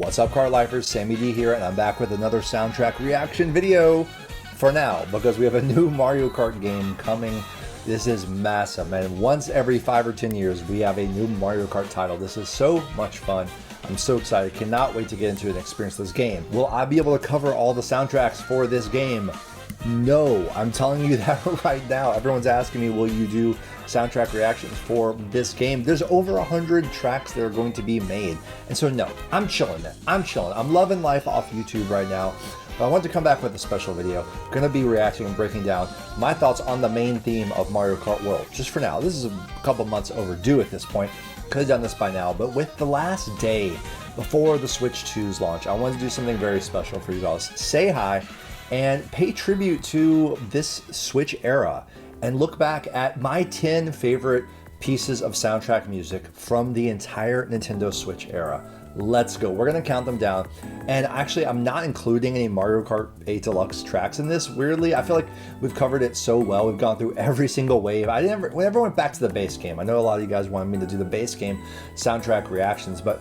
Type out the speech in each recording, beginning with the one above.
What's up, Kart Lifers? Sammy D here, and I'm back with another soundtrack reaction video for now, because we have a new Mario Kart game coming. This is massive, man. Once every 5 or 10 years, we have a new Mario Kart title. This is so much fun. I'm so excited. Cannot wait to get into and experience this game. Will I be able to cover all the soundtracks for this game? No, I'm telling you that right now. Everyone's asking me, will you do soundtrack reactions for this game? There's over 100 tracks that are going to be made. And so no, I'm chilling, man. I'm chilling. I'm loving life off YouTube right now. But I wanted to come back with a special video. I'm going to be reacting and breaking down my thoughts on the main theme of Mario Kart World. Just for now. This is a couple months overdue at this point. Could have done this by now, but with the last day before the Switch 2's launch, I wanted to do something very special for you guys. Say hi and pay tribute to this Switch era and look back at my 10 favorite pieces of soundtrack music from the entire Nintendo Switch era. Let's go. We're going to count them down. And actually, I'm not including any Mario Kart 8 Deluxe tracks in this. Weirdly, I feel like we've covered it so well. We've gone through every single wave. We never went back to the base game. I know a lot of you guys wanted me to do the base game soundtrack reactions, but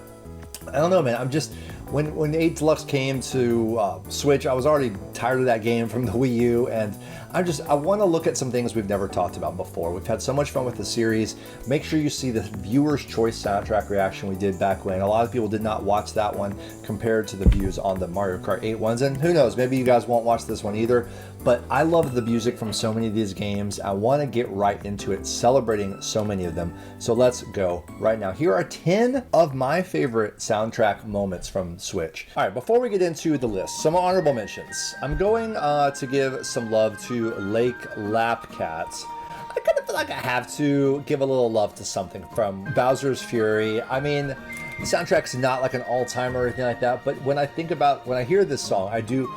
I don't know, man. I'm just, when 8 Deluxe came to Switch, I was already tired of that game from the Wii U, and I want to look at some things we've never talked about before. We've had so much fun with the series. Make sure you see the viewer's choice soundtrack reaction we did back when. A lot of people did not watch that one compared to the views on the Mario Kart 8 ones, and who knows, maybe you guys won't watch this one either, but I love the music from so many of these games. I want to get right into it, celebrating so many of them. So let's go right now. Here are 10 of my favorite soundtrack moments from Switch. All right, before we get into the list, some honorable mentions. I'm going to give some love to Lake Lapcats. I kind of feel like I have to give a little love to something from Bowser's Fury. I mean, the soundtrack's not like an all-timer or anything like that, but when I hear this song, I do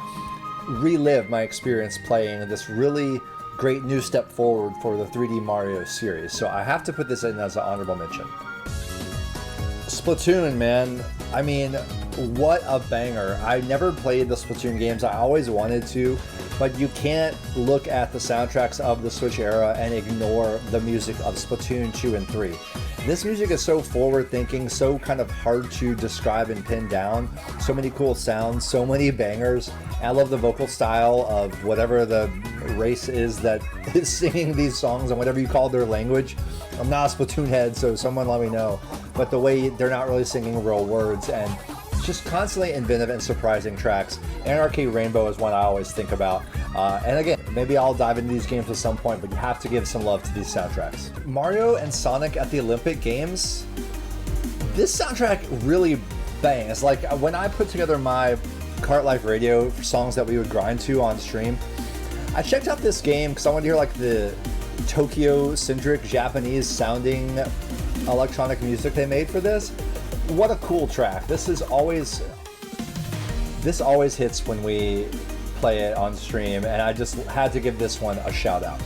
relive my experience playing this really great new step forward for the 3D Mario series. So I have to put this in as an honorable mention. Splatoon, man. I mean, what a banger. I never played the Splatoon games. I always wanted to, but you can't look at the soundtracks of the Switch era and ignore the music of Splatoon 2 and 3. This music is so forward-thinking, so kind of hard to describe and pin down. So many cool sounds, so many bangers. I love the vocal style of whatever the race is that is singing these songs and whatever you call their language. I'm not a Splatoon head, so someone let me know. But the way they're not really singing real words, and just constantly inventive and surprising tracks. Anarchy Rainbow is one I always think about. And again, maybe I'll dive into these games at some point, but you have to give some love to these soundtracks. Mario and Sonic at the Olympic Games. This soundtrack really bangs. Like when I put together my Kart Life radio for songs that we would grind to on stream, I checked out this game because I wanted to hear like the Tokyo-centric Japanese sounding electronic music they made for this. What a cool track. This always hits when we play it on stream, and I just had to give this one a shout out.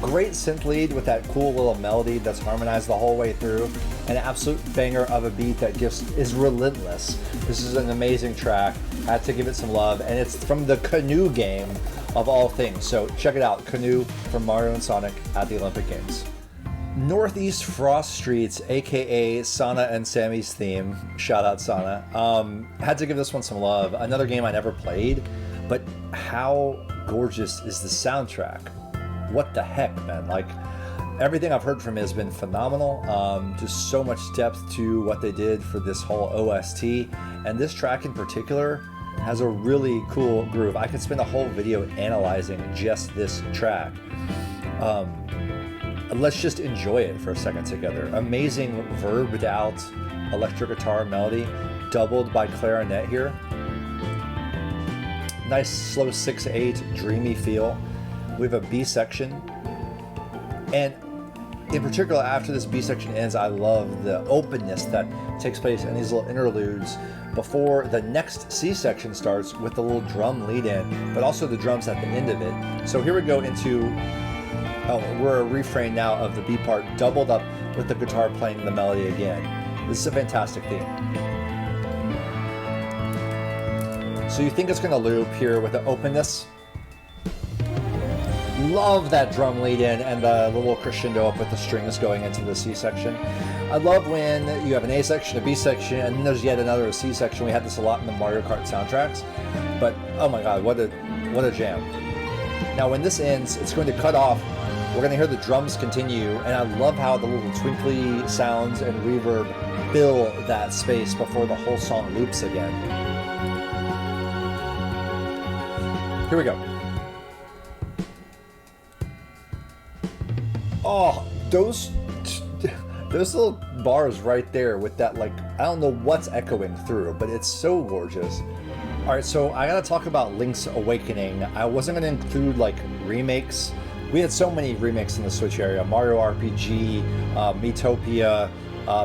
Great synth lead with that cool little melody that's harmonized the whole way through. An absolute banger of a beat that just is relentless. This is an amazing track. Had to give it some love, and it's from the Canoe game of all things. So check it out, Canoe from Mario and Sonic at the Olympic Games. Northeast Frost Streets, aka Sana and Sammy's theme. Shout out Sana. Had to give this one some love. Another game I never played, but how gorgeous is the soundtrack? What the heck, man? Like, everything I've heard from it has been phenomenal. Just so much depth to what they did for this whole OST, and this track in particular has a really cool groove. I could spend a whole video analyzing just this track. Let's just enjoy it for a second together. Amazing verbed out electric guitar melody, doubled by clarinet here. Nice slow 6/8 dreamy feel. We have a B section, and in particular after this B section ends, I love the openness that takes place in these little interludes before the next C section starts with the little drum lead in, but also the drums at the end of it. So here we go into we're a refrain now of the B part, doubled up with the guitar playing the melody again. This is a fantastic theme. So you think it's going to loop here with the openness. Love that drum lead in and the little crescendo up with the strings going into the C section. I love when you have an A section, a B section, and then there's yet another C section. We had this a lot in the Mario Kart soundtracks, but oh my god, what a jam. Now when this ends, it's going to cut off. We're going to hear the drums continue, and I love how the little twinkly sounds and reverb fill that space before the whole song loops again. Here we go. Oh, those little bars right there with that, like, I don't know what's echoing through, but it's so gorgeous. All right, so I gotta talk about Link's Awakening. I wasn't gonna include like remakes. We had so many remakes in the Switch area: Mario RPG, Miitopia,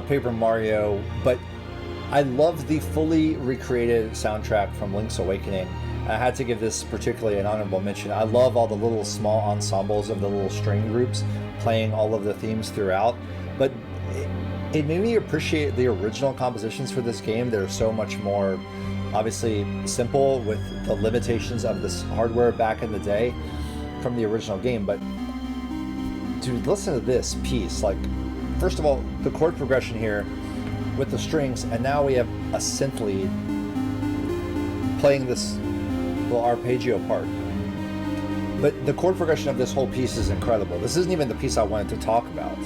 Paper Mario. But I love the fully recreated soundtrack from Link's Awakening. I had to give this particularly an honorable mention. I love all the little small ensembles of the little string groups playing all of the themes throughout. But it made me appreciate the original compositions for this game. They're so much more, obviously, simple with the limitations of this hardware back in the day from the original game. But dude, listen to this piece. Like, first of all, the chord progression here with the strings, and now we have a synth lead playing this little arpeggio part. But the chord progression of this whole piece is incredible. This isn't even the piece I wanted to talk about.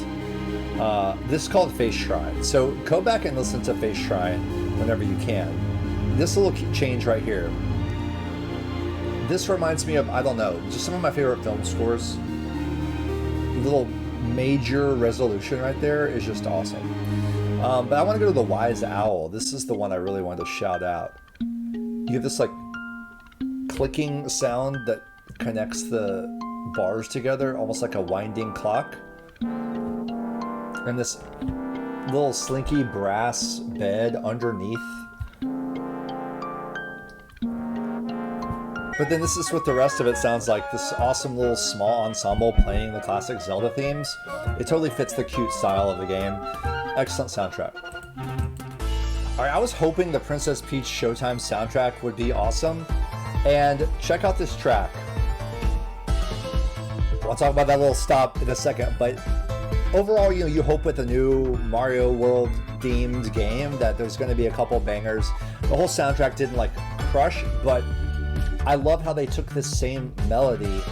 This is called Face Shrine. So go back and listen to Face Shrine whenever you can. This little change right here. This reminds me of, I don't know, just some of my favorite film scores. Little major resolution right there is just awesome. But I want to go to the Wise Owl. This is the one I really wanted to shout out. You have this like clicking sound that connects the bars together, almost like a winding clock. And this little slinky brass bed underneath. But then this is what the rest of it sounds like. This awesome little small ensemble playing the classic Zelda themes. It totally fits the cute style of the game. Excellent soundtrack. Alright, I was hoping the Princess Peach Showtime soundtrack would be awesome. And check out this track. I'll talk about that little stop in a second, but overall, you hope with a new Mario World themed game that there's going to be a couple bangers. The whole soundtrack didn't like crush, but I love how they took this same melody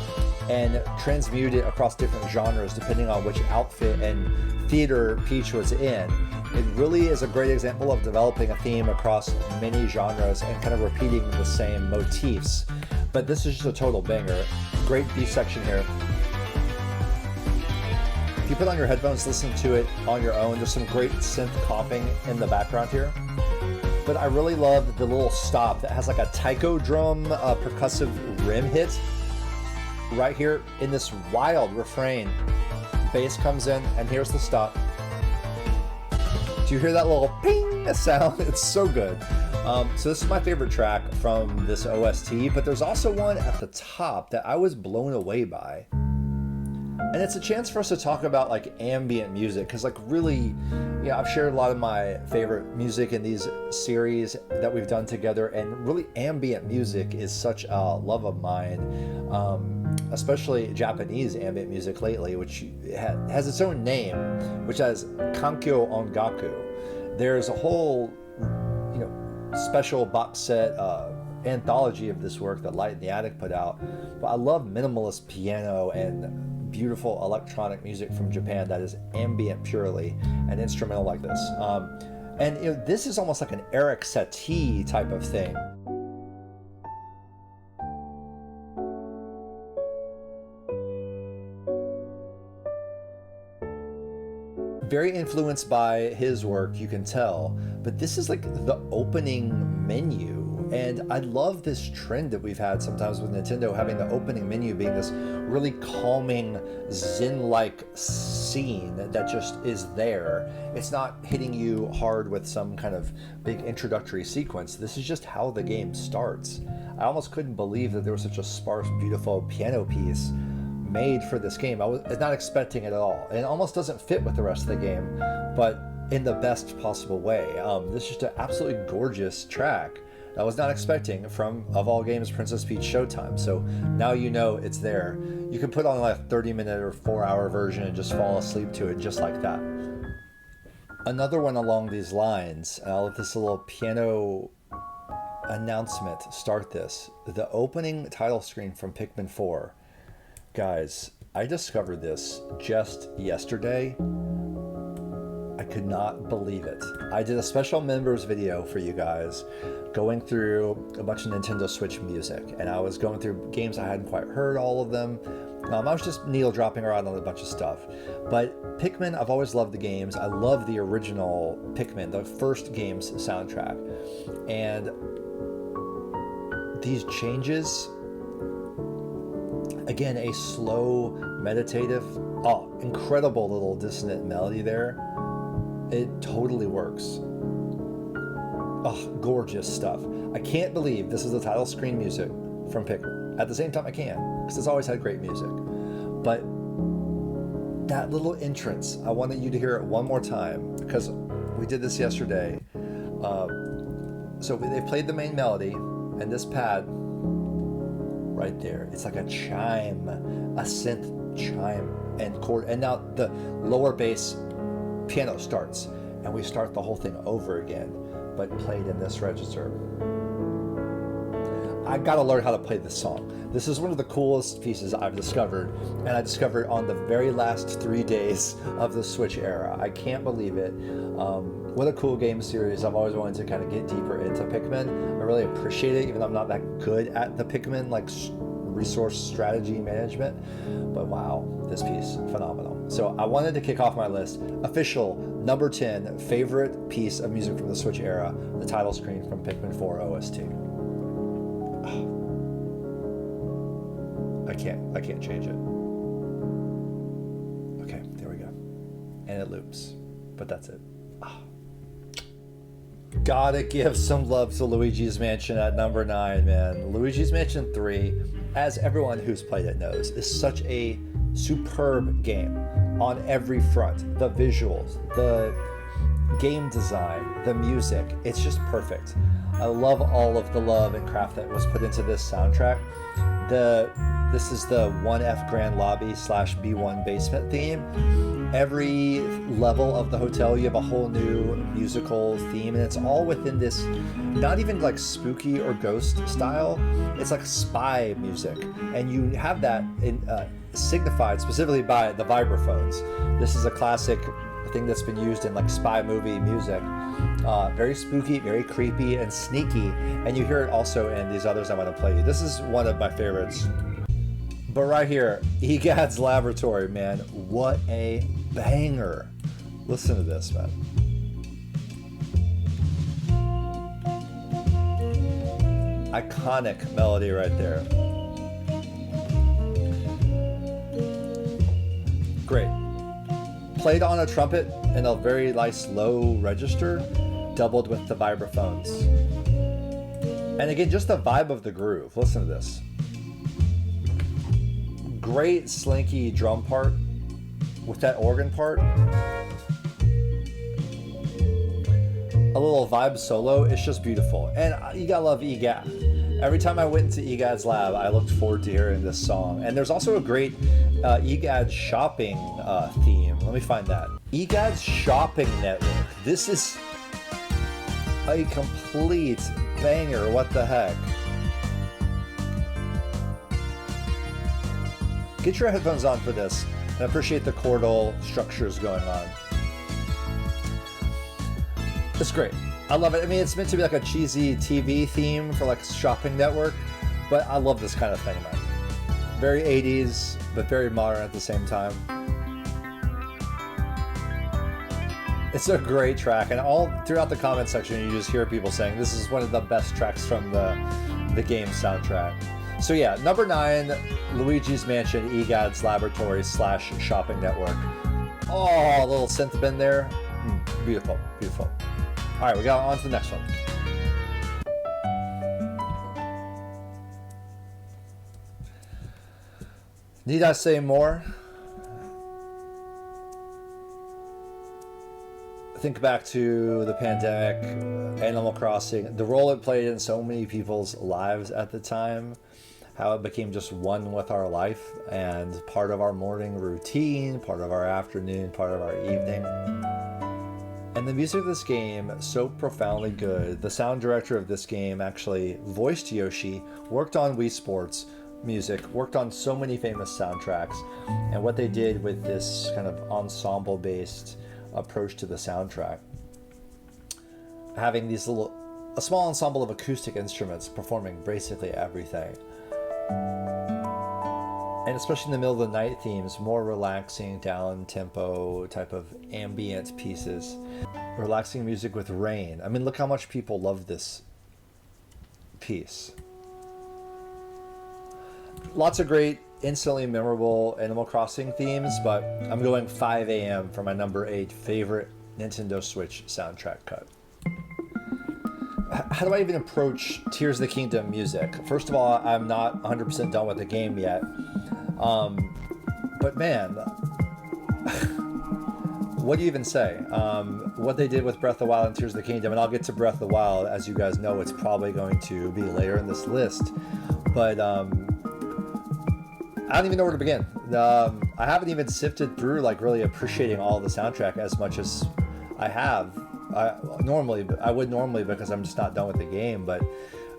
and transmuted it across different genres depending on which outfit and theater Peach was in. It really is a great example of developing a theme across many genres and kind of repeating the same motifs. But this is just a total banger. Great B section here. If you put on your headphones, listen to it on your own. There's some great synth comping in the background here. But I really love the little stop that has like a taiko drum percussive rim hit right here in this wild refrain. Bass comes in, and here's the stop. Do you hear that little ping sound? It's so good. So this is my favorite track from this OST, but there's also one at the top that I was blown away by. And it's a chance for us to talk about like ambient music, because like really, yeah, I've shared a lot of my favorite music in these series that we've done together, and really ambient music is such a love of mine, especially Japanese ambient music lately, which has its own name, which has Kankyo Ongaku. There's a whole, special box set anthology of this work that Light in the Attic put out, but I love minimalist piano and beautiful electronic music from Japan that is ambient purely and instrumental like this. And this is almost like an Eric Satie type of thing. Very influenced by his work, you can tell, but this is like the opening menu. And I love this trend that we've had sometimes with Nintendo, having the opening menu being this really calming, zen-like scene that just is there. It's not hitting you hard with some kind of big introductory sequence. This is just how the game starts. I almost couldn't believe that there was such a sparse, beautiful piano piece made for this game. I was not expecting it at all. And it almost doesn't fit with the rest of the game, but in the best possible way. This is just an absolutely gorgeous track I was not expecting from, of all games, Princess Peach Showtime. So now you know it's there. You can put on like a 30-minute or 4-hour version and just fall asleep to it just like that. Another one along these lines, and I'll let this little piano announcement start this. The opening title screen from Pikmin 4. Guys, I discovered this just yesterday. I could not believe it. I did a special members video for you guys going through a bunch of Nintendo Switch music, and I was going through games I hadn't quite heard all of them. I was just needle dropping around on a bunch of stuff. But Pikmin, I've always loved the games. I love the original Pikmin, the first game's soundtrack. And these changes, again, a slow, meditative, incredible little dissonant melody there. It totally works. Oh, gorgeous stuff. I can't believe this is the title screen music from Pikmin. At the same time, I can, because it's always had great music. But that little entrance, I wanted you to hear it one more time, because we did this yesterday. So they played the main melody, and this pad right there, it's like a chime, a synth chime and chord. And now the lower bass piano starts, and we start the whole thing over again, but played in this register. I gotta learn how to play this song. This is one of the coolest pieces I've discovered, and I discovered on the very last 3 days of the Switch era. I can't believe it. What a cool game series. I've always wanted to kind of get deeper into Pikmin. I really appreciate it, even though I'm not that good at the Pikmin, like resource strategy management. But wow, this piece, phenomenal. So I wanted to kick off my list. Official number 10 favorite piece of music from the Switch era, the title screen from Pikmin 4 OST. I can't change it. Okay, there we go. And it loops, but that's it. Gotta give some love to Luigi's Mansion at number 9, man. Luigi's Mansion 3, as everyone who's played it knows, is such a superb game on every front. The visuals, the game design, the music, it's just perfect. I love all of the love and craft that was put into this soundtrack. This is the 1F Grand Lobby / B1 basement theme. Every level of the hotel, you have a whole new musical theme, and it's all within this, not even like spooky or ghost style, it's like spy music. And you have that signified specifically by the vibraphones. This is a classic thing that's been used in like spy movie music. Very spooky, very creepy and sneaky, and you hear it also in these others I want to play you. This is one of my favorites. But right here, Egad's Laboratory, man, what a banger. Listen to this, man. Iconic melody right there. Great. Played on a trumpet in a very nice low register, doubled with the vibraphones. And again, just the vibe of the groove. Listen to this. Great slinky drum part with that organ part. A little vibe solo. It's just beautiful. And you gotta love Egad. Every time I went into Egad's lab, I looked forward to hearing this song. And there's also a great Egad shopping theme. Let me find that. Egad's shopping network. This is a complete banger. What the heck? Get your headphones on for this and appreciate the chordal structures going on. It's great. I love it. I mean, it's meant to be like a cheesy TV theme for like a shopping network, but I love this kind of thing, man. Very 80s, but very modern at the same time. It's a great track, and all throughout the comment section, you just hear people saying this is one of the best tracks from the game soundtrack. So yeah, number 9, Luigi's Mansion, Egad's Laboratory / Shopping Network. Oh, a little synth bend there. Beautiful, beautiful. All right, we got on to the next one. Need I say more? Think back to the pandemic, Animal Crossing, the role it played in so many people's lives at the time. How it became just one with our life and part of our morning routine, part of our afternoon, part of our evening. And the music of this game, so profoundly good. The sound director of this game actually voiced Yoshi, worked on Wii Sports music, worked on so many famous soundtracks. And what they did with this kind of ensemble-based approach to the soundtrack, having these a small ensemble of acoustic instruments performing basically everything. And especially in the middle of the night themes, more relaxing, down-tempo type of ambient pieces. Relaxing music with rain. I mean, look how much people love this piece. Lots of great, instantly memorable Animal Crossing themes, but I'm going 5 AM for my number 8 favorite Nintendo Switch soundtrack cut. How do I even approach Tears of the Kingdom music? First of all, I'm not 100% done with the game yet. But man, what do you even say? What they did with Breath of the Wild and Tears of the Kingdom, and I'll get to Breath of the Wild, as you guys know, it's probably going to be later in this list. But I don't even know where to begin. I haven't even sifted through like really appreciating all the soundtrack as much as I have. I would normally because I'm just not done with the game, but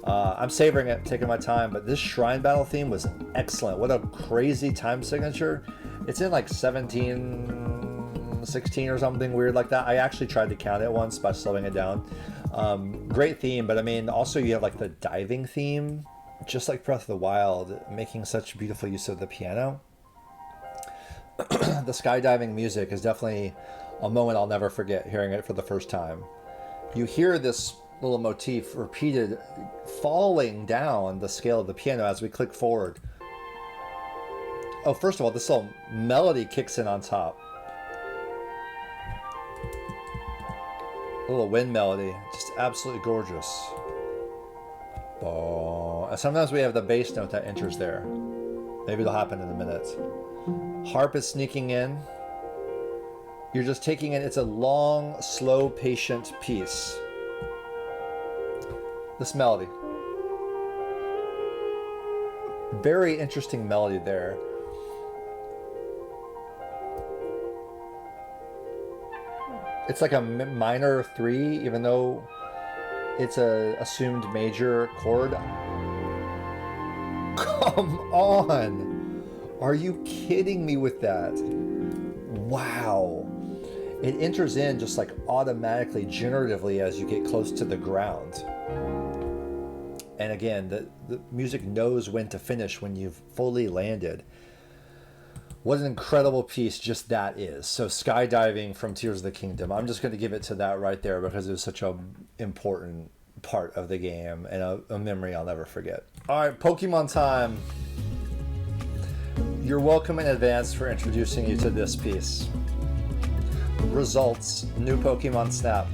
I'm savoring it, taking my time. But this shrine battle theme was excellent. What a crazy time signature. It's in like 1716 or something weird like that. I actually tried to count it once by slowing it down. Great theme, but I mean, also you have like the diving theme, just like Breath of the Wild, making such beautiful use of the piano. The skydiving music is definitely a moment I'll never forget, hearing it for the first time. You hear this little motif repeated, falling down the scale of the piano as we click forward. Oh, first of all, this little melody kicks in on top. A little wind melody, just absolutely gorgeous. Oh, and sometimes we have the bass note that enters there. Maybe it'll happen in a minute. Harp is sneaking in. You're just taking it. It's a long, slow, patient piece. This melody. Very interesting melody there. It's like a minor 3, even though it's a assumed major chord. Come on! Are you kidding me with that? Wow. It enters in just like automatically, generatively as you get close to the ground. And again, the music knows when to finish when you've fully landed. What an incredible piece just that is. So skydiving from Tears of the Kingdom. I'm just going to give it to that right there because it was such an important part of the game and a memory I'll never forget. All right, Pokemon time. You're welcome in advance for introducing you to this piece. Results, new Pokemon Snap.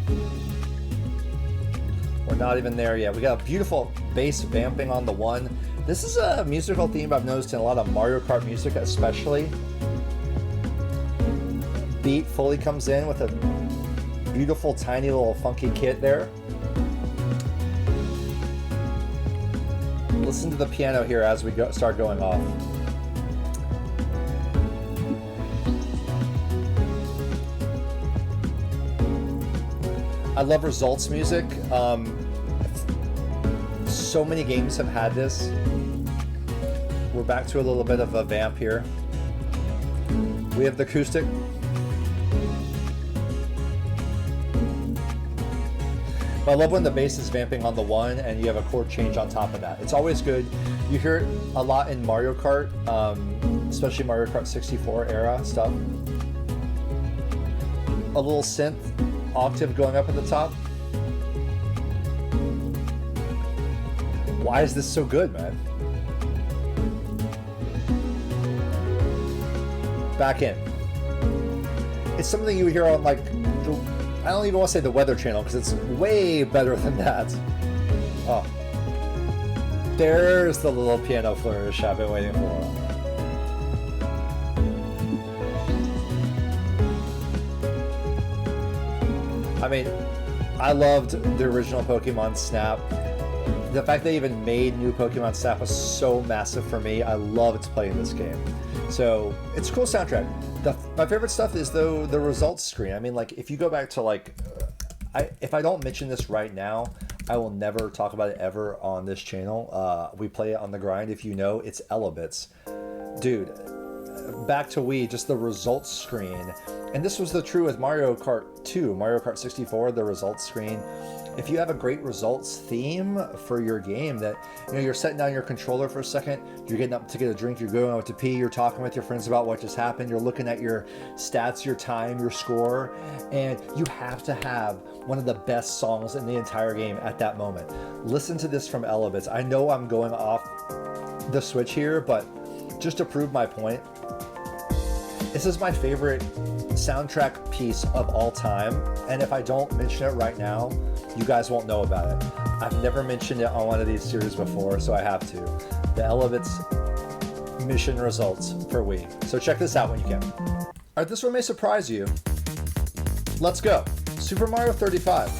We're not even there yet. We got a beautiful bass vamping on the 1. This is a musical theme I've noticed in a lot of Mario Kart music especially. Beat fully comes in with a beautiful tiny little funky kit there. Listen to the piano here as we start going off. I love results music. So many games have had this. We're back to a little bit of a vamp here. We have the acoustic. But I love when the bass is vamping on the 1 and you have a chord change on top of that. It's always good. You hear it a lot in Mario Kart, especially Mario Kart 64 era stuff. A little synth octave going up at the top. Why is this so good, man? Back in. It's something you hear on like, I don't even want to say the Weather Channel because it's way better than that. Oh. There's the little piano flourish I've been waiting for. I mean, I loved the original Pokemon Snap. The fact they even made new Pokemon Snap was so massive for me. I loved playing this game. So it's a cool soundtrack. My favorite stuff is though the results screen. I mean, like if you go back to like if I don't mention this right now, I will never talk about it ever on this channel. We play it on the grind. If you know, it's Elebits. Dude, back to Wii, just the results screen. And this was true with Mario Kart 2, Mario Kart 64, the results screen. If you have a great results theme for your game that, you're setting down your controller for a second, you're getting up to get a drink, you're going out to pee, you're talking with your friends about what just happened, you're looking at your stats, your time, your score, and you have to have one of the best songs in the entire game at that moment. Listen to this from Elebits. I know I'm going off the Switch here, but just to prove my point, this is my favorite soundtrack piece of all time, and if I don't mention it right now, you guys won't know about it. I've never mentioned it on one of these series before, so I have to. The Elebits mission results for Wii. So check this out when you can. All right, this one may surprise you. Let's go. Super Mario 35.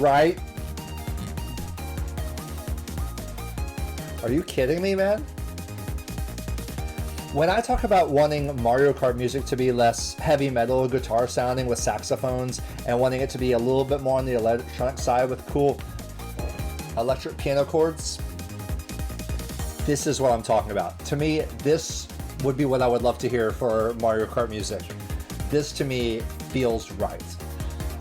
Right? Are you kidding me, man? When I talk about wanting Mario Kart music to be less heavy metal guitar sounding with saxophones and wanting it to be a little bit more on the electronic side with cool electric piano chords, this is what I'm talking about. To me, this would be what I would love to hear for Mario Kart music. This to me feels right.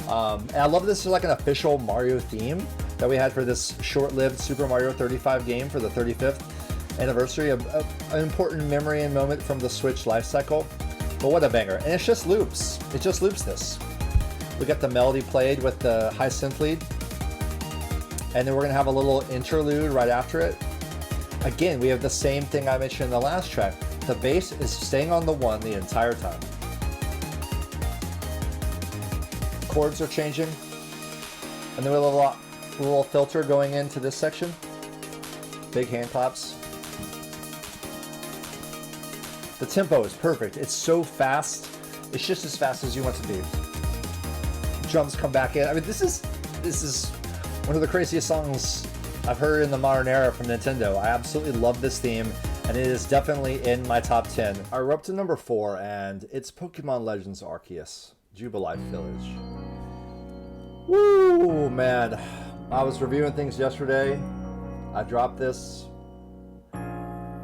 And I love this as like an official Mario theme that we had for this short-lived Super Mario 35 game for the 35th anniversary, an important memory and moment from the Switch life cycle. But what a banger. And it just loops. It just loops this. We got the melody played with the high synth lead. And then we're going to have a little interlude right after it. Again, we have the same thing I mentioned in the last track. The bass is staying on the 1 the entire time. Chords are changing. And then we have a little filter going into this section. Big hand claps. The tempo is perfect. It's so fast. It's just as fast as you want to be. Drums come back in. I mean, this is one of the craziest songs I've heard in the modern era from Nintendo. I absolutely love this theme, and it is definitely in my top 10. All right, we're up to number 4, and it's Pokemon Legends Arceus, Jubilife Village. Woo, man. I was reviewing things yesterday. I dropped this.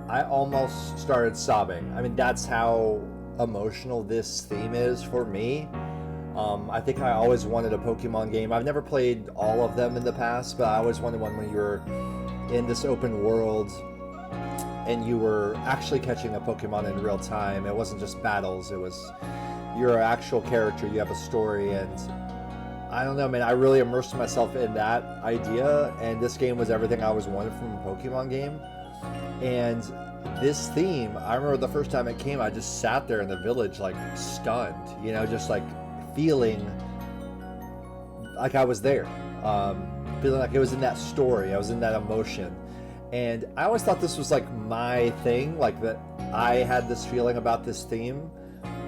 I almost started sobbing. I mean, that's how emotional this theme is for me. I think I always wanted a Pokemon game. I've never played all of them in the past, but I always wanted one when you were in this open world and you were actually catching a Pokemon in real time. It wasn't just battles. It was you're an actual character. You have a story, and I don't know, man. I really immersed myself in that idea, and this game was everything I always wanted from a Pokemon game. And this theme, I remember the first time it came, I just sat there in the village like stunned, just like feeling like I was there, feeling like it was in that story, I was in that emotion. And I always thought this was like my thing, like that I had this feeling about this theme,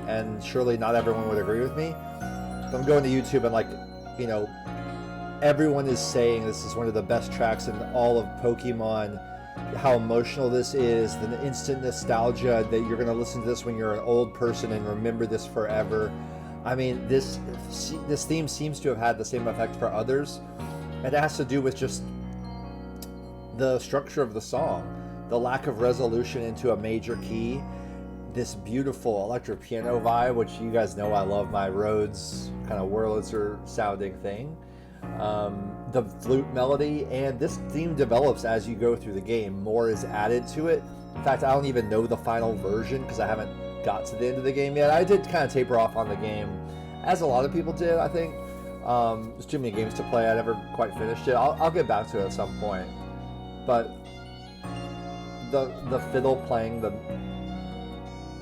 and surely not everyone would agree with me. But I'm going to YouTube and like, everyone is saying this is one of the best tracks in all of Pokemon, how emotional this is, the instant nostalgia that you're going to listen to this when you're an old person and remember this forever. I mean, this theme seems to have had the same effect for others, and it has to do with just the structure of the song, the lack of resolution into a major key, this beautiful electric piano vibe, which you guys know I love my Rhodes kind of Wurlitzer sounding thing. The flute melody, and this theme develops as you go through the game. More is added to it. In fact, I don't even know the final version because I haven't got to the end of the game yet. I did kind of taper off on the game, as a lot of people did, I think. There's too many games to play. I never quite finished it. I'll get back to it at some point. But the fiddle playing,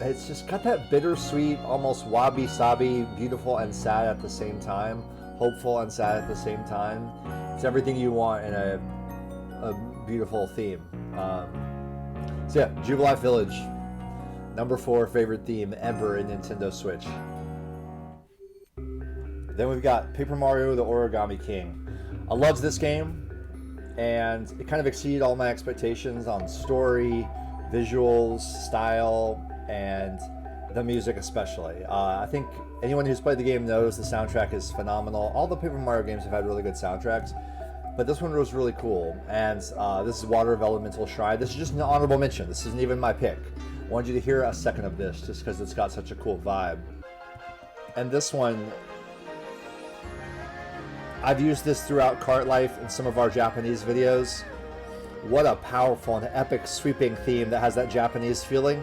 it's just got that bittersweet, almost wabi-sabi, beautiful and sad at the same time. Hopeful and sad at the same time. It's everything you want in a beautiful theme. So yeah, Jubilife Village, number 4 favorite theme ever in Nintendo Switch. Then we've got Paper Mario: The Origami King. I loved this game, and it kind of exceeded all my expectations on story, visuals, style, and The music especially. I think anyone who's played the game knows the soundtrack is phenomenal. All the Paper Mario games have had really good soundtracks, but this one was really cool. And this is Water of Elemental Shrine. This is just an honorable mention. This isn't even my pick. I wanted you to hear a second of this just because it's got such a cool vibe. And this one, I've used this throughout Kart Life in some of our Japanese videos. What a powerful and epic sweeping theme that has that Japanese feeling.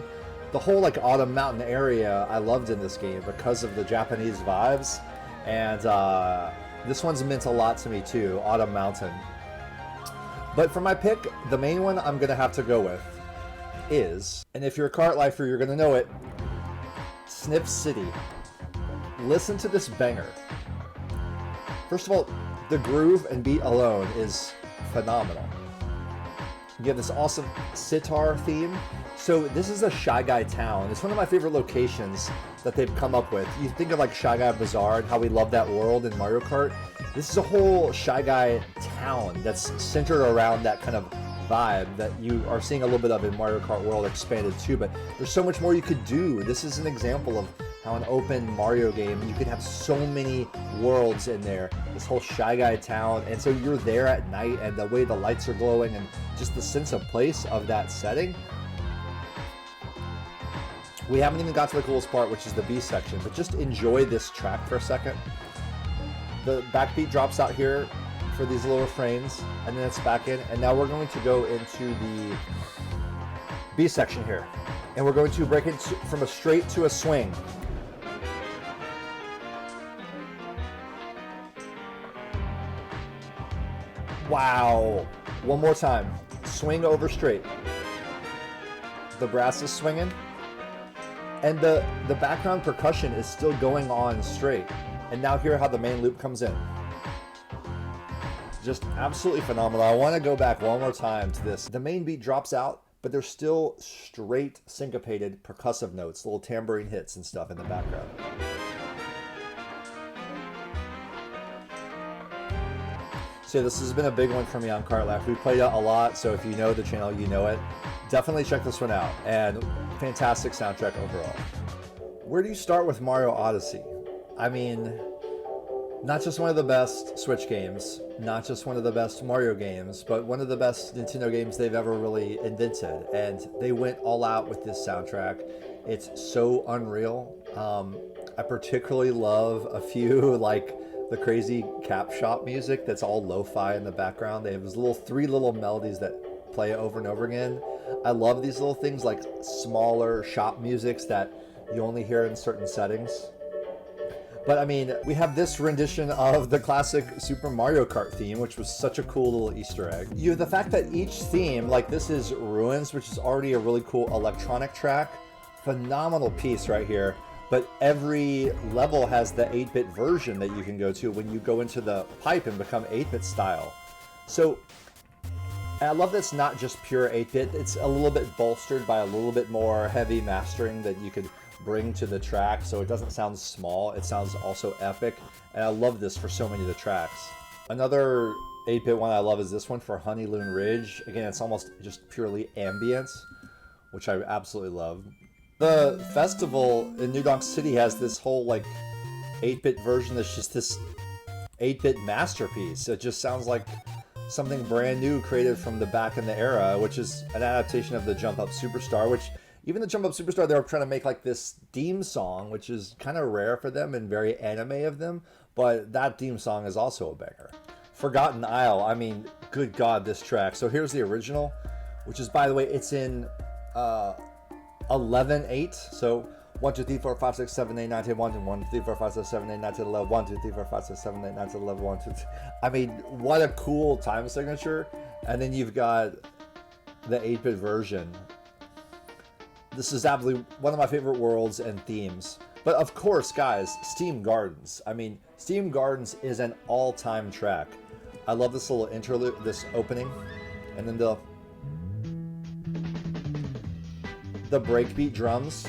The whole like Autumn Mountain area I loved in this game because of the Japanese vibes, and this one's meant a lot to me too, Autumn Mountain. But for my pick, the main one I'm gonna have to go with is, and if you're a Kart Lifer you're gonna know it, Sniff City. Listen to this banger. First of all, the groove and beat alone is phenomenal. You have this awesome sitar theme. So this is a Shy Guy town. It's one of my favorite locations that they've come up with. You think of like Shy Guy Bazaar and how we love that world in Mario Kart. This is a whole Shy Guy town that's centered around that kind of vibe that you are seeing a little bit of in Mario Kart World expanded too, but there's so much more you could do. This is an example of how an open Mario game, you could have so many worlds in there, this whole Shy Guy town, and so you're there at night and the way the lights are glowing and just the sense of place of that setting. We haven't even got to the coolest part, which is the B section, but just enjoy this track for a second. The backbeat drops out here for these little refrains, and then it's back in, and now we're going to go into the B section here, and we're going to break it from a straight to a swing. Wow. One more time. Swing over straight. The brass is swinging. And the background percussion is still going on straight. And now hear how the main loop comes in. Just absolutely phenomenal. I want to go back one more time to this. The main beat drops out, but there's still straight syncopated percussive notes, little tambourine hits and stuff in the background. So this has been a big one for me on Kart Life. We played it a lot, so if you know the channel, you know it. Definitely check this one out, and fantastic soundtrack overall. Where do you start with Mario Odyssey? I mean, not just one of the best Switch games, not just one of the best Mario games, but one of the best Nintendo games they've ever really invented, and they went all out with this soundtrack. It's so unreal. I particularly love a few, like, the crazy cap shop music that's all lo-fi in the background. They have these three little melodies that play over and over again. I love these little things like smaller shop musics that you only hear in certain settings. But I mean, we have this rendition of the classic Super Mario Kart theme, which was such a cool little Easter egg. You have the fact that each theme, like this is Ruins, which is already a really cool electronic track. Phenomenal piece right here. But every level has the 8-bit version that you can go to when you go into the pipe and become 8-bit style. So, and I love that it's not just pure 8-bit, it's a little bit bolstered by a little bit more heavy mastering that you could bring to the track, so it doesn't sound small, it sounds also epic, and I love this for so many of the tracks. Another 8-bit one I love is this one for Honeyloon Ridge. Again, it's almost just purely ambience, which I absolutely love. The festival in New Donk City has this whole like 8-bit version that's just this 8-bit masterpiece. It just sounds like something brand new created from the back in the era, which is an adaptation of the Jump Up Superstar, which even the Jump Up Superstar, they were trying to make like this theme song, which is kind of rare for them and very anime of them, but that theme song is also a banger. Forgotten Isle, I mean, good God, this track. So here's the original, which is, by the way, it's in 11/8, so 1, 2, 3, 4, 5, 6, 7, 8, 9, 10, 1, 2, 1, 2, 3, 4, 5, 6, 7, 8, 9, 10, 11, 1, 2, 3, 4, 5, 6, 7, 8, 9, 10, 11, 1, 2, 3. I mean, what a cool time signature. And then you've got the 8-bit version. This is absolutely one of my favorite worlds and themes. But of course, guys, Steam Gardens. I mean, Steam Gardens is an all-time track. I love this little interlude, this opening, and then the breakbeat drums.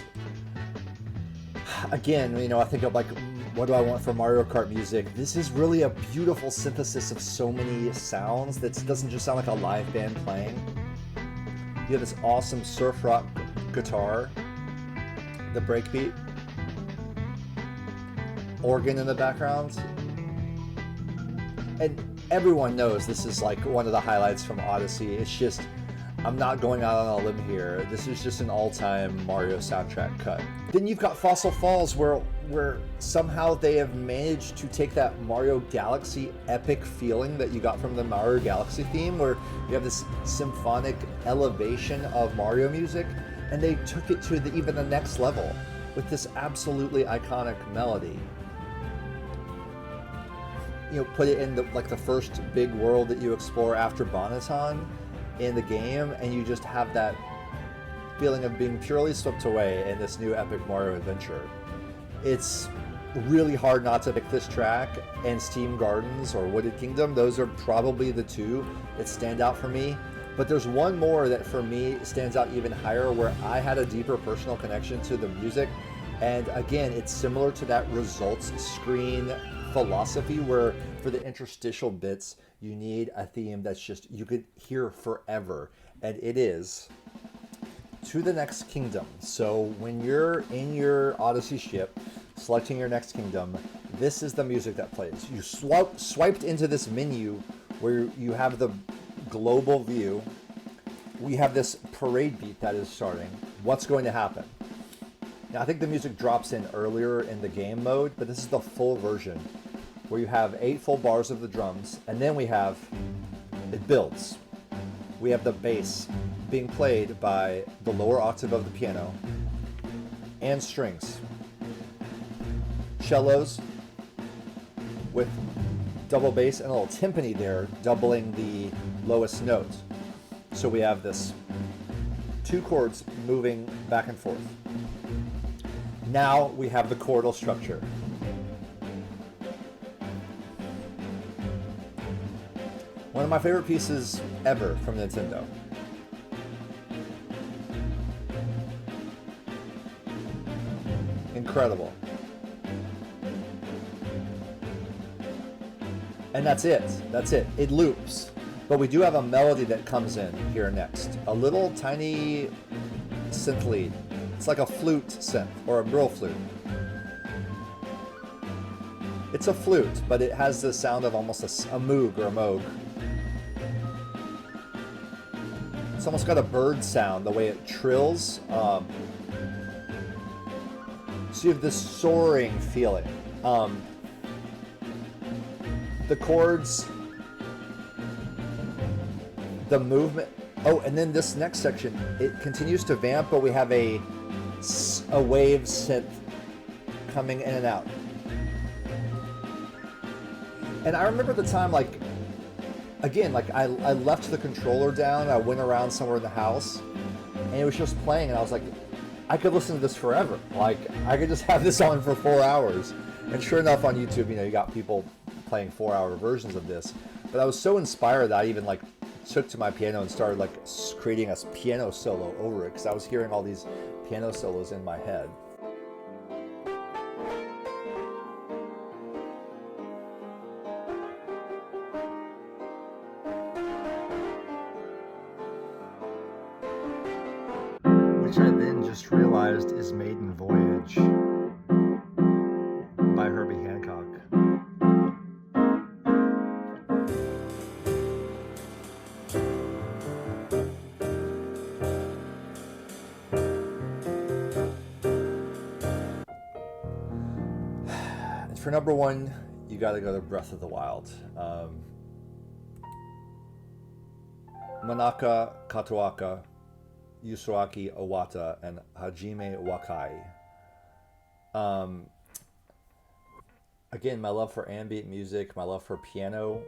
Again, you know, I think of like, what do I want for Mario Kart music? This is really a beautiful synthesis of so many sounds that doesn't just sound like a live band playing. You have this awesome surf rock guitar. the breakbeat, organ in the background. And everyone knows this is like one of the highlights from Odyssey. It's just, I'm not going out on a limb here. This is just an all-time Mario soundtrack cut. Then you've got Fossil Falls, where somehow they have managed to take that Mario Galaxy epic feeling that you got from the Mario Galaxy theme, where you have this symphonic elevation of Mario music, and they took it to even the next level with this absolutely iconic melody. You know, put it in the first big world that you explore after Bonneton in the game, and you just have that feeling of being purely swept away in this new epic Mario adventure. It's really hard not to pick this track, and Steam Gardens or Wooded Kingdom. Those are probably the two that stand out for me. But there's one more that for me stands out even higher, where I had a deeper personal connection to the music. And again, it's similar to that results screen philosophy, where for the interstitial bits you need a theme that's just you could hear forever, and it is To the Next Kingdom. So when you're in your Odyssey ship selecting your next kingdom, this is the music that plays. You swiped into this menu where you have the global view. We have this parade beat that is starting. What's going to happen? Now, I think the music drops in earlier in the game mode, but this is the full version where you have 8 full bars of the drums, and then it builds. We have the bass being played by the lower octave of the piano and strings. Cellos with double bass and a little timpani there, doubling the lowest note. So we have this 2 chords moving back and forth. Now we have the chordal structure. One of my favorite pieces ever from Nintendo. Incredible. And that's it. That's it. It loops. But we do have a melody that comes in here next. A little tiny synth lead. It's like a flute synth, or a brill flute. It's a flute, but it has the sound of almost a moog or a moog. It's almost got a bird sound, the way it trills. So you have this soaring feeling. The chords, the movement. Oh, and then this next section, it continues to vamp, but we have a wave synth coming in and out. And I remember the time, like, again, like I left the controller down, I went around somewhere in the house, and it was just playing, and I was like, I could listen to this forever. Like, I could just have this on for 4 hours. And sure enough, on YouTube, you know, you got people playing 4-hour versions of this. But I was so inspired that I even like took to my piano and started like creating a piano solo over it, because I was hearing all these piano solos in my head. Which I then just realized is Maiden Voyage by Herbie Hancock. And for number 1, you gotta go to Breath of the Wild. Manaka Kataoka, Yasuaki Owata, and Hajime Wakai. Again, my love for ambient music, my love for piano,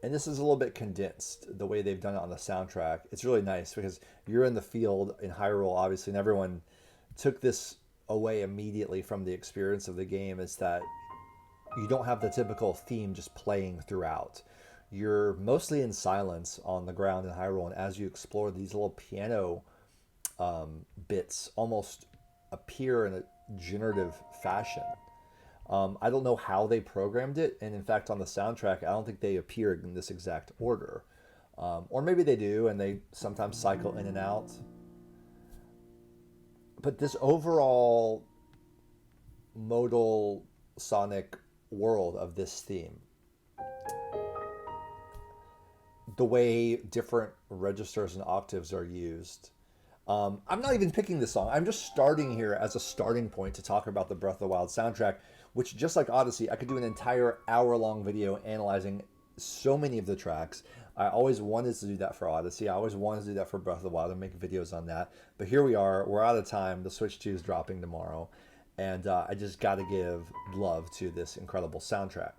and this is a little bit condensed, the way they've done it on the soundtrack. It's really nice because you're in the field in Hyrule, obviously, and everyone took this away immediately from the experience of the game, is that you don't have the typical theme just playing throughout. You're mostly in silence on the ground in Hyrule, and as you explore, these little piano bits almost appear in a generative fashion. I don't know how they programmed it, and in fact on the soundtrack I don't think they appeared in this exact order. Or maybe they do, and they sometimes cycle in and out. But this overall modal sonic world of this theme, the way different registers and octaves are used. I'm not even picking this song. I'm just starting here as a starting point to talk about the Breath of the Wild soundtrack, which, just like Odyssey, I could do an entire hour-long video analyzing so many of the tracks. I always wanted to do that for Odyssey. I always wanted to do that for Breath of the Wild and make videos on that. But here we are. We're out of time. The Switch 2 is dropping tomorrow. And I just got to give love to this incredible soundtrack.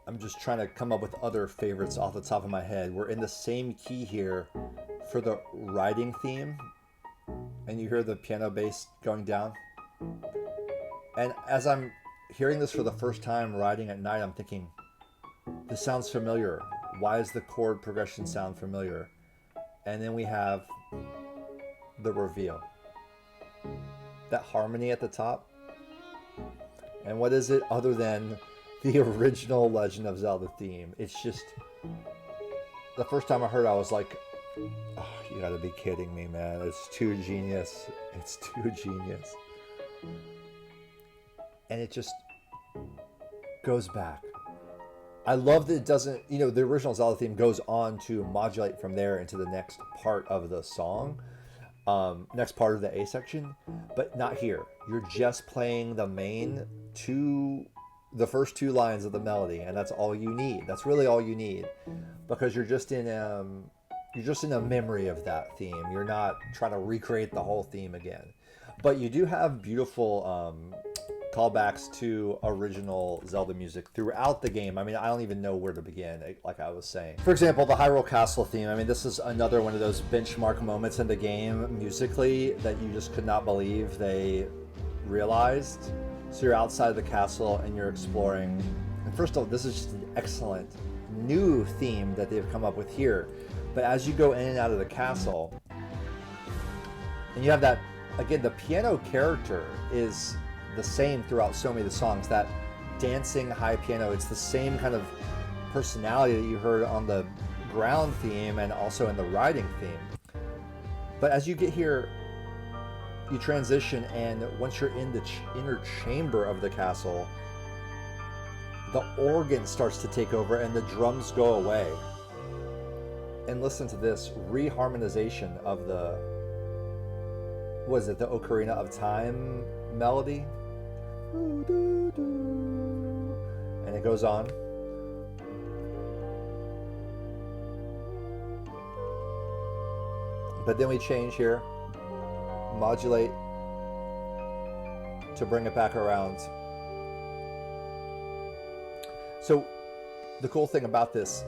I'm just trying to come up with other favorites off the top of my head. We're in the same key here for the riding theme. And you hear the piano bass going down. And as I'm hearing this for the first time riding at night, I'm thinking, this sounds familiar. Why does the chord progression sound familiar? And then we have the reveal. That harmony at the top. And what is it other than the original Legend of Zelda theme? It's just, the first time I heard it, I was like, oh, you gotta be kidding me, man. It's too genius. It's too genius. And it just goes back. I love that it doesn't, you know, the original Zelda theme goes on to modulate from there into the next part of the song, next part of the A section, but not here. You're just playing the main the first two lines of the melody, and that's all you need. That's really all you need, because you're just in a memory of that theme. You're not trying to recreate the whole theme again, but you do have beautiful callbacks to original Zelda music throughout the game. I mean, I don't even know where to begin, like I was saying. For example, the Hyrule Castle theme. I mean, this is another one of those benchmark moments in the game musically that you just could not believe they realized. So you're outside the castle and you're exploring. And first of all, this is just an excellent new theme that they've come up with here. But as you go in and out of the castle, and you have that, again, the piano character is the same throughout so many of the songs. That dancing high piano, it's the same kind of personality that you heard on the ground theme and also in the riding theme. But as you get here, you transition, and once you're in the inner chamber of the castle, the organ starts to take over and the drums go away. And listen to this reharmonization of the, what is it, the Ocarina of Time melody? And it goes on. But then we change here, modulate to bring it back around. So the cool thing about this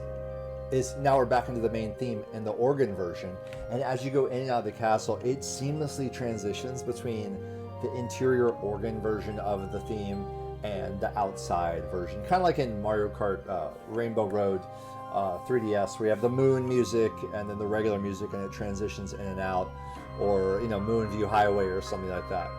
is now we're back into the main theme in the organ version, and as you go in and out of the castle, it seamlessly transitions between the interior organ version of the theme and the outside version, kind of like in Mario Kart Rainbow Road 3DS, where you have the moon music and then the regular music, and it transitions in and out, or, you know, Moon View Highway or something like that.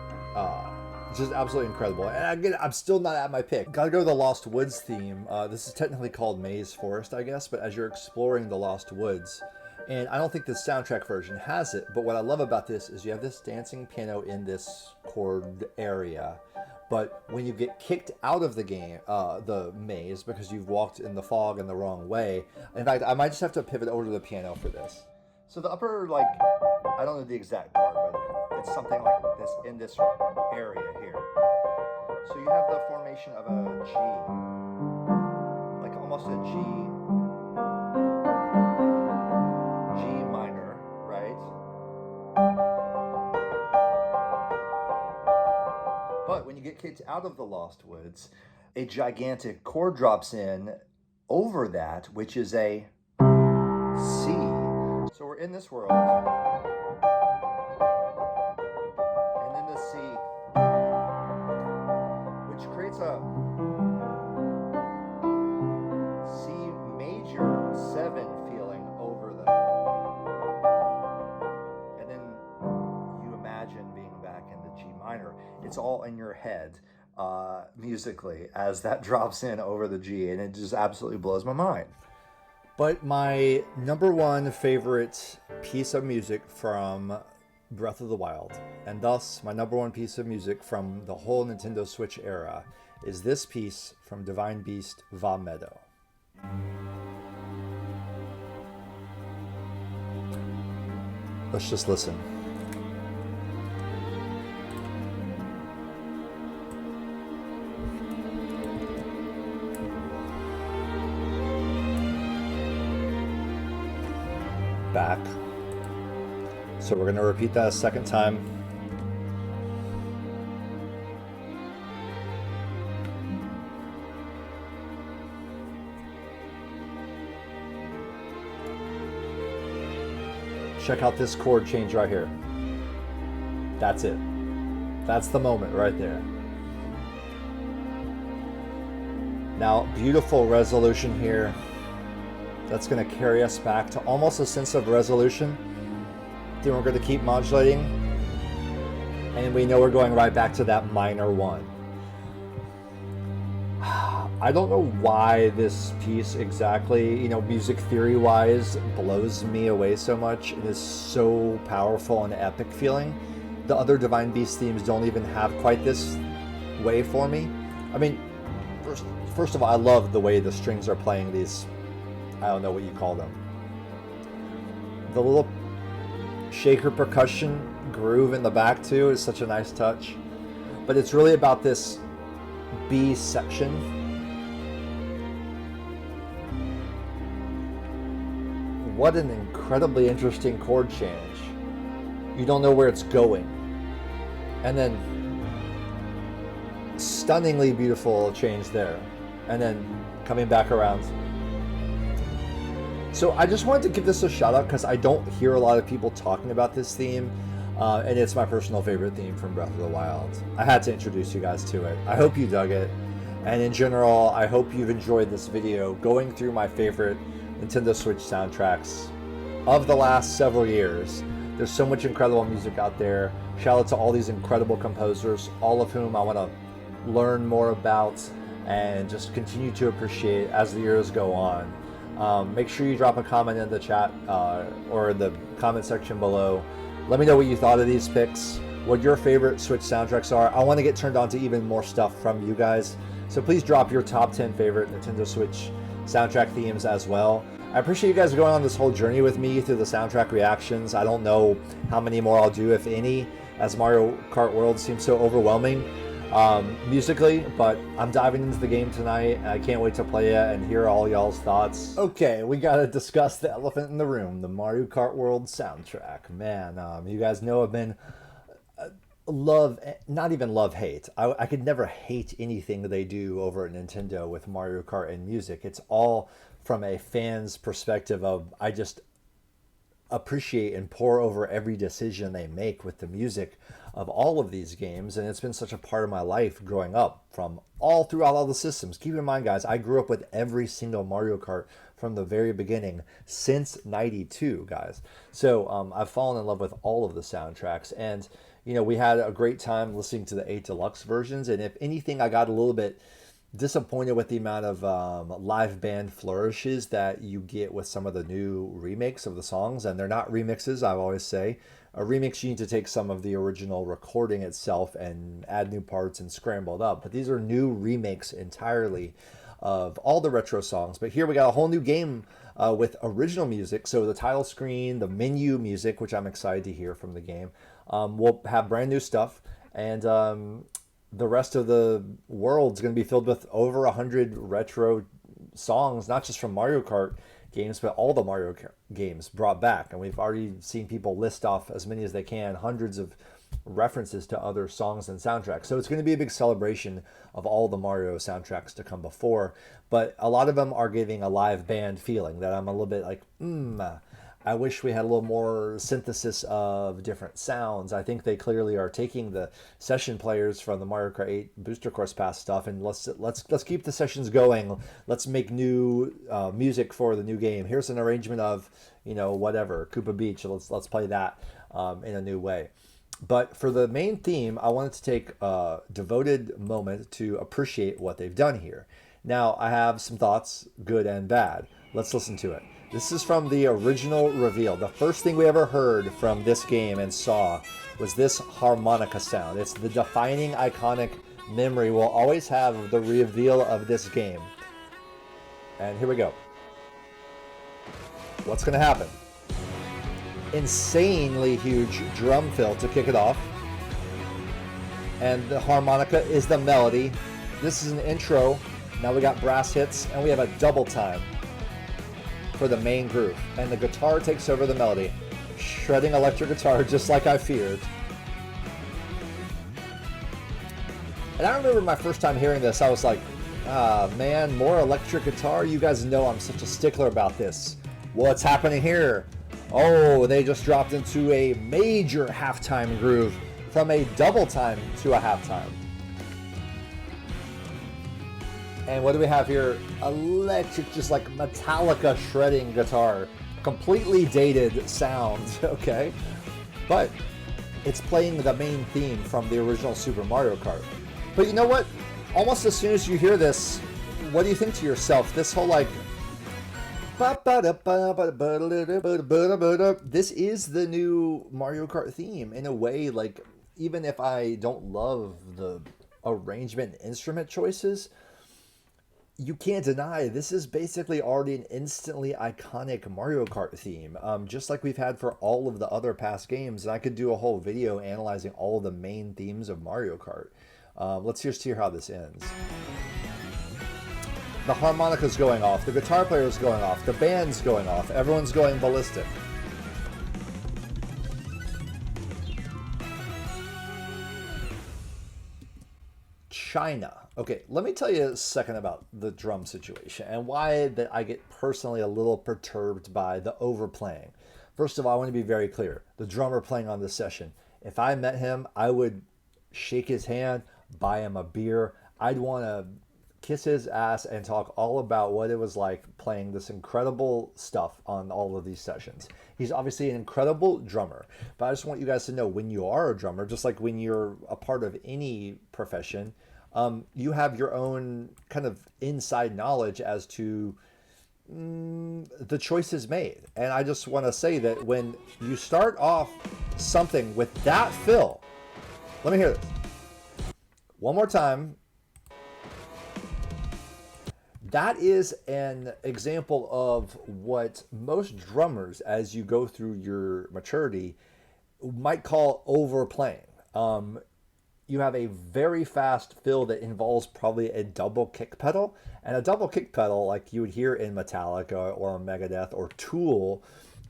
Just absolutely incredible. And again, I'm still not at my pick. Gotta go to the Lost Woods theme. This is technically called Maze Forest, I guess, but as you're exploring the Lost Woods, and I don't think the soundtrack version has it, but what I love about this is you have this dancing piano in this chord area, but when you get kicked out of the game, the maze, because you've walked in the fog in the wrong way, in fact, I might just have to pivot over to the piano for this. So the upper, like, I don't know the exact chord, but it's something like this in this area here. So you have the formation of a G, like almost a G minor, right? But when you get kicked out of the Lost Woods, a gigantic chord drops in over that, which is a C. So we're in this world, and then the C, which creates a C major 7 feeling over the, and then you imagine being back in the G minor. It's all in your head musically as that drops in over the G, and it just absolutely blows my mind. But my number one favorite piece of music from Breath of the Wild, and thus my number one piece of music from the whole Nintendo Switch era is this piece from Divine Beast Va Meadow. Let's just listen. Back. So we're going to repeat that a second time. Check out this chord change right here. That's it. That's the moment right there. Now, beautiful resolution here. That's going to carry us back to almost a sense of resolution. Then we're going to keep modulating. And we know we're going right back to that minor one. I don't know why this piece exactly, you know, music theory-wise, blows me away so much. It is so powerful and epic feeling. The other Divine Beast themes don't even have quite this way for me. I mean, first of all, I love the way the strings are playing these, I don't know what you call them. The little shaker percussion groove in the back too is such a nice touch. But it's really about this B section. What an incredibly interesting chord change. You don't know where it's going. And then stunningly beautiful change there. And then coming back around. So I just wanted to give this a shout out because I don't hear a lot of people talking about this theme. And it's my personal favorite theme from Breath of the Wild. I had to introduce you guys to it. I hope you dug it. And in general, I hope you've enjoyed this video going through my favorite Nintendo Switch soundtracks of the last several years. There's so much incredible music out there. Shout out to all these incredible composers, all of whom I want to learn more about and just continue to appreciate as the years go on. Make sure you drop a comment in the chat or in the comment section below. Let me know what you thought of these picks, what your favorite Switch soundtracks are. I want to get turned on to even more stuff from you guys. So please drop your top 10 favorite Nintendo Switch soundtrack themes as well. I appreciate you guys going on this whole journey with me through the soundtrack reactions. I don't know how many more I'll do, if any, as Mario Kart World seems so overwhelming musically, but I'm diving into the game tonight and I can't wait to play it and hear all y'all's thoughts. Okay, we gotta discuss the elephant in the room, the Mario Kart World soundtrack. Man, you guys know I've been not even love hate. I could never hate anything that they do over at Nintendo with Mario Kart and music. It's all from a fan's perspective of I just appreciate and pour over every decision they make with the music of all of these games, and it's been such a part of my life growing up from all throughout all the systems. Keep in mind, guys, I grew up with every single Mario Kart from the very beginning since '92, guys. So I've fallen in love with all of the soundtracks, and you know, we had a great time listening to the 8 Deluxe versions, and if anything, I got a little bit disappointed with the amount of live band flourishes that you get with some of the new remakes of the songs. And they're not remixes, I always say. A remix, you need to take some of the original recording itself and add new parts and scramble it up. But these are new remakes entirely of all the retro songs. But here we got a whole new game with original music. So the title screen, the menu music, which I'm excited to hear from the game. We'll have brand new stuff. And the rest of the world's going to be filled with over 100 retro songs, not just from Mario Kart games, but all the Mario Kart games brought back. And we've already seen people list off as many as they can, hundreds of references to other songs and soundtracks. So it's going to be a big celebration of all the Mario soundtracks to come before. But a lot of them are giving a live band feeling that I'm a little bit like, I wish we had a little more synthesis of different sounds. I think they clearly are taking the session players from the Mario Kart 8 Booster Course Pass stuff and let's keep the sessions going. Let's make new music for the new game. Here's an arrangement of, you know, whatever, Koopa Beach. Let's play that in a new way. But for the main theme, I wanted to take a devoted moment to appreciate what they've done here. Now, I have some thoughts, good and bad. Let's listen to it. This is from the original reveal. The first thing we ever heard from this game and saw was this harmonica sound. It's the defining, iconic memory we'll always have of the reveal of this game. And here we go. What's going to happen? Insanely huge drum fill to kick it off. And the harmonica is the melody. This is an intro. Now we got brass hits, and we have a double time for the main groove. And the guitar takes over the melody. Shredding electric guitar, just like I feared. And I remember my first time hearing this, I was like, ah, man, more electric guitar? You guys know I'm such a stickler about this. What's happening here? Oh, they just dropped into a major halftime groove from a double time to a halftime. And what do we have here? Electric, just like Metallica shredding guitar. Completely dated sound, okay? But it's playing the main theme from the original Super Mario Kart. But you know what? Almost as soon as you hear this, what do you think to yourself? This whole like... This is the new Mario Kart theme in a way, like, even if I don't love the arrangement and instrument choices, you can't deny this is basically already an instantly iconic Mario Kart theme, just like we've had for all of the other past games. And I could do a whole video analyzing all of the main themes of Mario Kart. Let's just hear how this ends. The harmonica's going off, the guitar player's going off, the band's going off, everyone's going ballistic. China. Okay, let me tell you a second about the drum situation and why that I get personally a little perturbed by the overplaying. First of all, I want to be very clear. The drummer playing on this session, if I met him, I would shake his hand, buy him a beer. I'd want to kiss his ass and talk all about what it was like playing this incredible stuff on all of these sessions. He's obviously an incredible drummer, but I just want you guys to know, when you are a drummer, just like when you're a part of any profession, you have your own kind of inside knowledge as to the choices made. And I just want to say that when you start off something with that fill, let me hear this one more time. That is an example of what most drummers, as you go through your maturity, might call overplaying. You have a very fast fill that involves probably a double kick pedal, and a double kick pedal like you would hear in Metallica or Megadeth or Tool.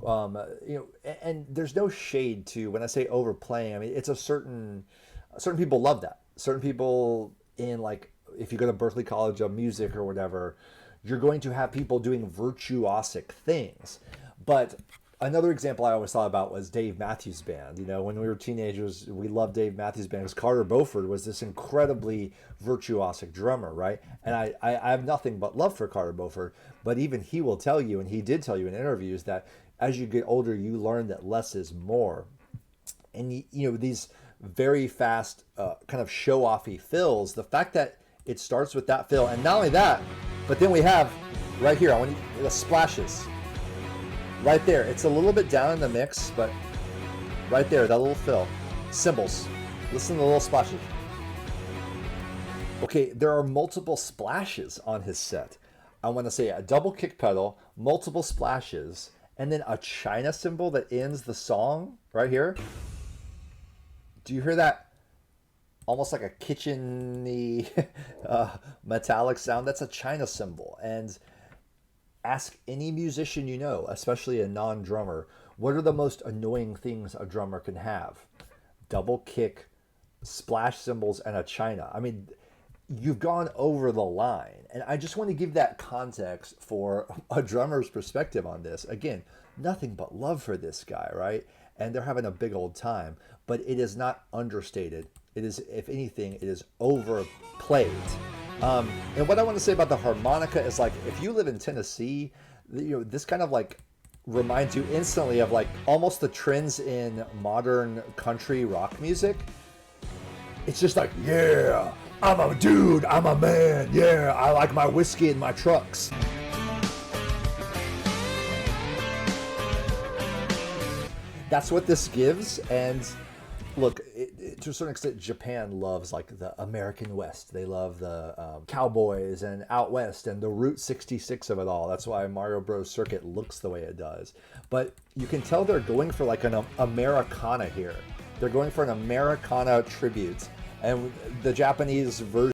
And there's no shade to when I say overplaying. I mean, it's a certain people love that. Certain people in, like, if you go to Berklee College of Music or whatever, you're going to have people doing virtuosic things. But another example I always thought about was Dave Matthews Band. You know, when we were teenagers, we loved Dave Matthews Band because Carter Beauford was this incredibly virtuosic drummer, right? And I have nothing but love for Carter Beauford, but even he will tell you, and he did tell you in interviews, that as you get older, you learn that less is more. And, you know, these very fast kind of show-offy fills, the fact that it starts with that fill, and not only that, but then we have right here, I want you, the splashes. Right there, it's a little bit down in the mix, but right there, that little fill. Cymbals. Listen to the little splashes. Okay, there are multiple splashes on his set. I want to say a double kick pedal, multiple splashes, and then a China cymbal that ends the song right here. Do you hear that? Almost like a kitchen-y metallic sound. That's a China cymbal. And ask any musician you know, especially a non-drummer, what are the most annoying things a drummer can have? Double kick, splash cymbals, and a China. I mean, you've gone over the line. And I just want to give that context for a drummer's perspective on this. Again, nothing but love for this guy, right? And they're having a big old time. But it is not understated. It is, if anything, it is overplayed. And what I want to say about the harmonica is, like, if you live in Tennessee, you know, this kind of like reminds you instantly of like almost the trends in modern country rock music. It's just like, yeah, I'm a dude, I'm a man, yeah, I like my whiskey and my trucks. that's what this gives. And look, to a certain extent, Japan loves like the American West. They love the cowboys and out west and the Route 66 of it all. That's why Mario Bros. Circuit looks the way it does. But you can tell they're going for like an Americana here. They're going for an Americana tribute. And the Japanese version